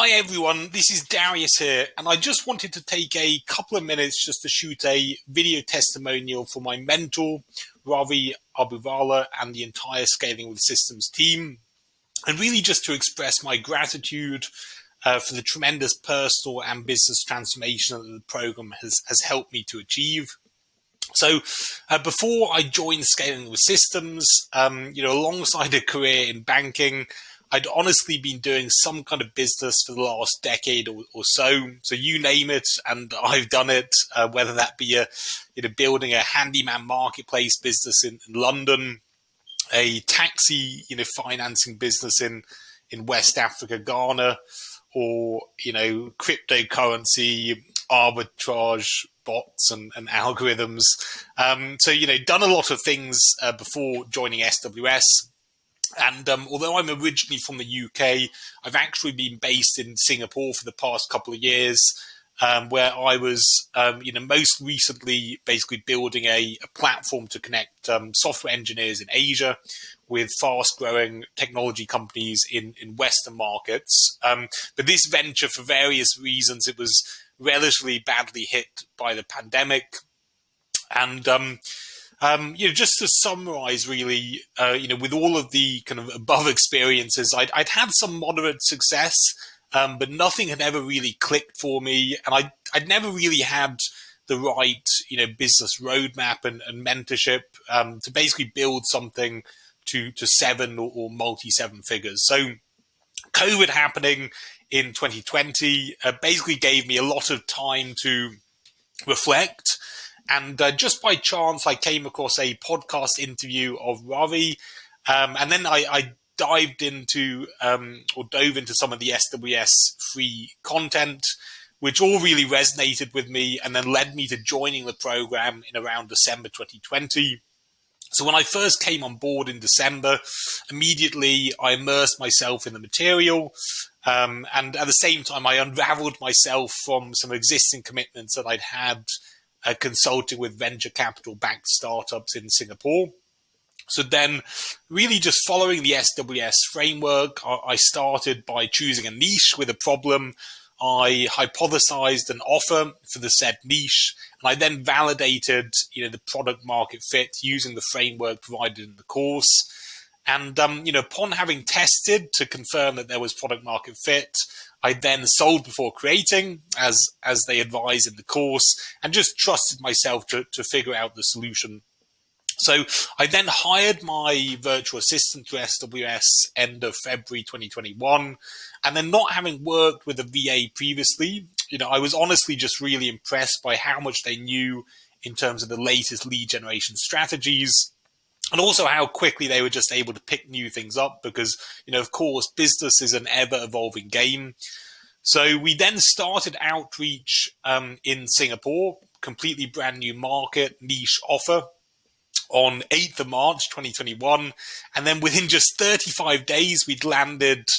Hi everyone, this is Darius here, and I just wanted to take a couple of minutes just to shoot a video testimonial for my mentor, Ravi Abuvala, and the entire Scaling with Systems team, and really just to express my gratitude for the tremendous personal and business transformation that the program has helped me to achieve. So before I joined Scaling with Systems, alongside a career in banking, I'd honestly been doing some kind of business for the last decade or so. So you name it, and I've done it. Whether that be building a handyman marketplace business in London, a taxi financing business in West Africa, Ghana, or cryptocurrency arbitrage bots and algorithms. Done a lot of things before joining SWS. And although I'm originally from the UK, I've actually been based in Singapore for the past couple of years, where I was, most recently basically building a platform to connect software engineers in Asia with fast-growing technology companies in Western markets. But this venture, for various reasons, it was relatively badly hit by the pandemic. And just to summarize, really, with all of the kind of above experiences, I'd had some moderate success, but nothing had ever really clicked for me, and I'd never really had the right, business roadmap and mentorship to basically build something to seven or multi-seven figures. So COVID happening in 2020 basically gave me a lot of time to reflect. And just by chance, I came across a podcast interview of Ravi, and then I dove into some of the SWS free content, which all really resonated with me, and then led me to joining the program in around December 2020. So when I first came on board in December, immediately I immersed myself in the material, and at the same time I unraveled myself from some existing commitments that I'd had consulting with venture capital backed startups in Singapore. So then really just following the SWS framework, I started by choosing a niche with a problem. I hypothesized an offer for the said niche, and I then validated, the product market fit using the framework provided in the course. And, upon having tested to confirm that there was product market fit, I then sold before creating, as they advise in the course, and just trusted myself to figure out the solution. So I then hired my virtual assistant to SWS end of February 2021. And then not having worked with a VA previously, I was honestly just really impressed by how much they knew in terms of the latest lead generation strategies. And also how quickly they were just able to pick new things up because, of course, business is an ever-evolving game. So we then started outreach in Singapore, completely brand new market, niche offer, on 8th of March 2021. And then within just 35 days, we'd landed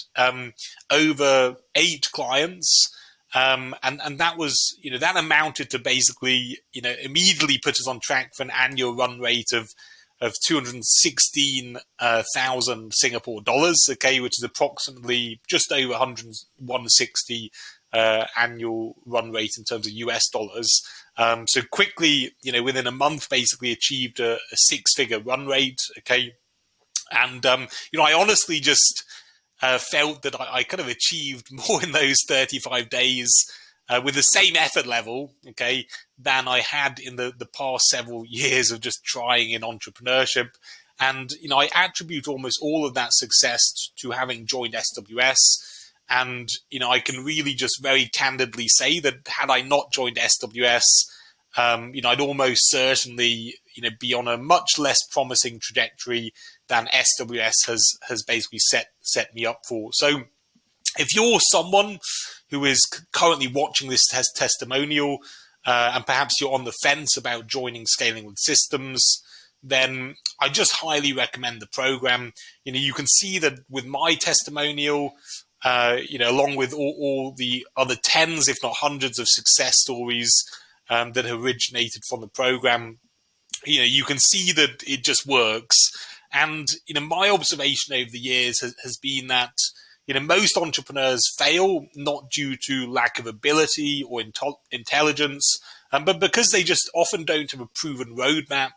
over 8 clients. And that was, that amounted to basically, immediately put us on track for an annual run rate of 216,000 Singapore dollars, okay, which is approximately just over 160 annual run rate in terms of US dollars. So quickly, within a month, basically achieved a 6-figure run rate, okay. And, I honestly just felt that I kind of achieved more in those 35 days with the same effort level, okay, than I had in the past several years of just trying in entrepreneurship. And, I attribute almost all of that success to having joined SWS. And, I can really just very candidly say that had I not joined SWS, I'd almost certainly, be on a much less promising trajectory than SWS has basically set me up for. So if you're someone who is currently watching this testimonial, and perhaps you're on the fence about joining Scaling with Systems, then I just highly recommend the program. You can see that with my testimonial, along with all the other tens, if not hundreds of success stories that have originated from the program, you can see that it just works. And, my observation over the years has been that, most entrepreneurs fail not due to lack of ability or intelligence, but because they just often don't have a proven roadmap,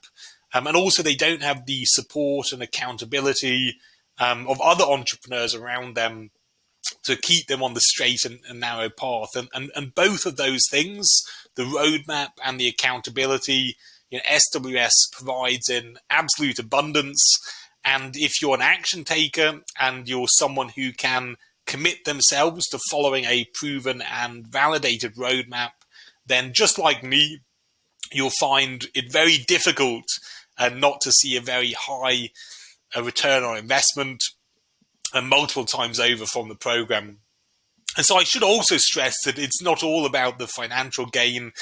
and also they don't have the support and accountability of other entrepreneurs around them to keep them on the straight and narrow path. And both of those things, the roadmap and the accountability, SWS provides in absolute abundance. And if you're an action taker and you're someone who can commit themselves to following a proven and validated roadmap, then just like me, you'll find it very difficult not to see a very high return on investment and multiple times over from the program. And so I should also stress that it's not all about the financial gain.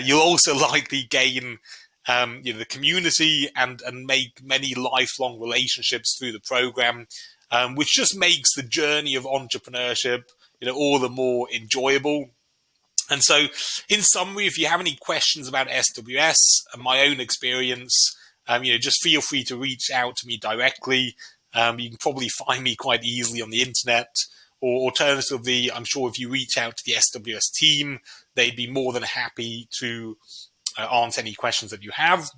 You'll also likely gain the community and make many lifelong relationships through the program, which just makes the journey of entrepreneurship all the more enjoyable. And so, in summary, if you have any questions about SWS and my own experience, just feel free to reach out to me directly. You can probably find me quite easily on the internet, or alternatively, I'm sure if you reach out to the SWS team, they'd be more than happy to answer any questions that you have.